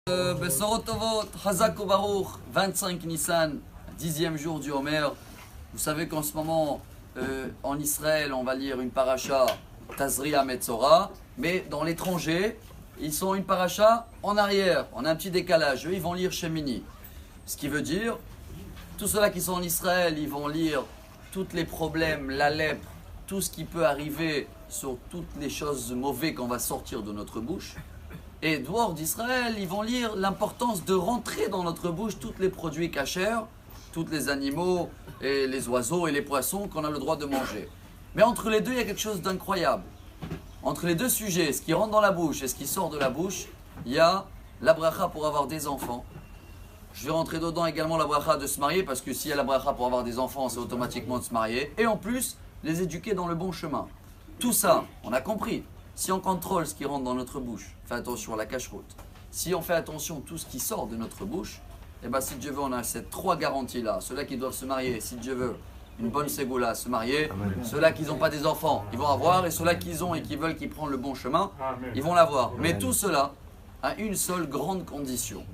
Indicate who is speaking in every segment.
Speaker 1: Besorot Tovot, Chazak Baruch, 25 Nissan, 10e jour du Homer. Vous savez qu'en ce moment, en Israël, on va lire une paracha Tazria Metzora, mais dans l'étranger, ils sont une paracha en arrière. On a un petit décalage. Eux, ils vont lire Shemini. Ce qui veut dire, tous ceux-là qui sont en Israël, ils vont lire tous les problèmes, la lèpre, tout ce qui peut arriver sur toutes les choses mauvaises qu'on va sortir de notre bouche. Et dehors d'Israël, ils vont lire l'importance de rentrer dans notre bouche tous les produits cachers, tous les animaux, et les oiseaux et les poissons qu'on a le droit de manger. Mais entre les deux, il y a quelque chose d'incroyable. Entre les deux sujets, ce qui rentre dans la bouche et ce qui sort de la bouche, il y a la bracha pour avoir des enfants. Je vais rentrer dedans également la bracha de se marier, parce que s'il y a la bracha pour avoir des enfants, c'est automatiquement de se marier. Et en plus, les éduquer dans le bon chemin. Tout ça, on a compris. Si on contrôle ce qui rentre dans notre bouche, fait attention à la cache-route. Si on fait attention à tout ce qui sort de notre bouche, et bien si Dieu veut, on a ces trois garanties-là. Ceux-là qui doivent se marier, si Dieu veut, une bonne ségoula, se marier. Ceux-là qui n'ont pas des enfants, ils vont avoir. Et ceux-là qui ont et qui veulent qu'ils prennent le bon chemin, ils vont l'avoir. Mais tout cela a une seule grande condition.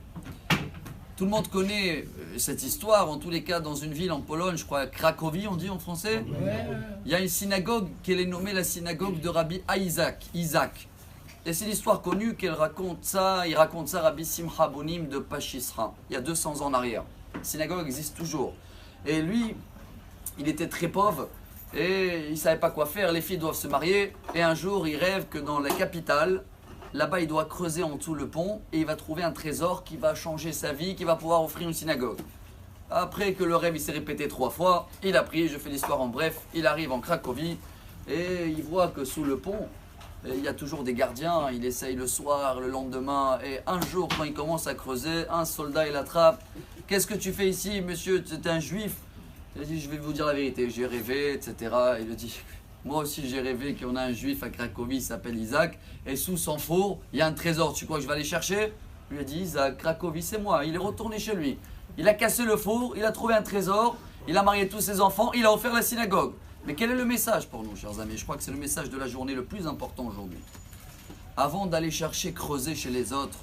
Speaker 1: Tout le monde connaît cette histoire, en tous les cas dans une ville en Pologne, je crois Cracovie on dit en français. Il y a une synagogue qui est nommée la synagogue de Rabbi Isaac. Et c'est l'histoire connue qu'elle raconte ça, il raconte ça Rabbi Simcha Bonim de Pachisra, il y a 200 ans en arrière. La synagogue existe toujours. Et lui, il était très pauvre et il ne savait pas quoi faire, les filles doivent se marier. Et un jour, il rêve que dans la capitale, là-bas, il doit creuser en dessous le pont et il va trouver un trésor qui va changer sa vie, qui va pouvoir offrir une synagogue. Après que le rêve il s'est répété 3 fois, il a pris, je fais l'histoire en bref, il arrive en Cracovie et il voit que sous le pont, il y a toujours des gardiens, il essaye le soir, le lendemain, et un jour quand il commence à creuser, un soldat il l'attrape. « Qu'est-ce que tu fais ici, monsieur? Tu es un juif ?» Il dit « Je vais vous dire la vérité, j'ai rêvé, etc. » Il lui dit « Moi aussi j'ai rêvé qu'on a un juif à Cracovie, il s'appelle Isaac, et sous son four, il y a un trésor, tu crois que je vais aller chercher ?» Il lui a dit « Isaac, Cracovie c'est moi. » Il est retourné chez lui. Il a cassé le four, il a trouvé un trésor, il a marié tous ses enfants, il a offert la synagogue. Mais quel est le message pour nous, chers amis? Je crois que c'est le message de la journée le plus important aujourd'hui. Avant d'aller chercher, creuser chez les autres,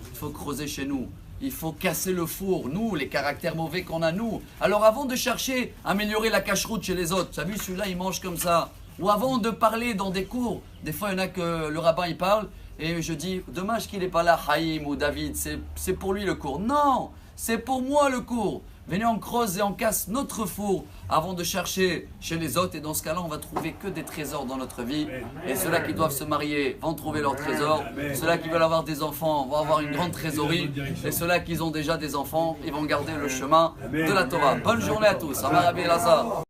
Speaker 1: il faut creuser chez nous. Il faut casser le four, nous, les caractères mauvais qu'on a, nous. Alors avant de chercher à améliorer la cache-route chez les autres, tu as vu, celui-là, il mange comme ça. Ou avant de parler dans des cours, des fois, il y en a que le rabbin, il parle, et je dis, dommage qu'il n'est pas là, Haïm ou David, c'est pour lui le cours. Non, c'est pour moi le cours. Venez, on creuse et on casse notre four avant de chercher chez les autres. Et dans ce cas-là, on va trouver que des trésors dans notre vie. Et ceux-là qui doivent se marier vont trouver leurs trésors. Ceux-là qui veulent avoir des enfants vont avoir une grande trésorerie. Et ceux-là qui ont déjà des enfants, ils vont garder le chemin de la Torah. Bonne journée à tous. Amar Rabbi Elazar.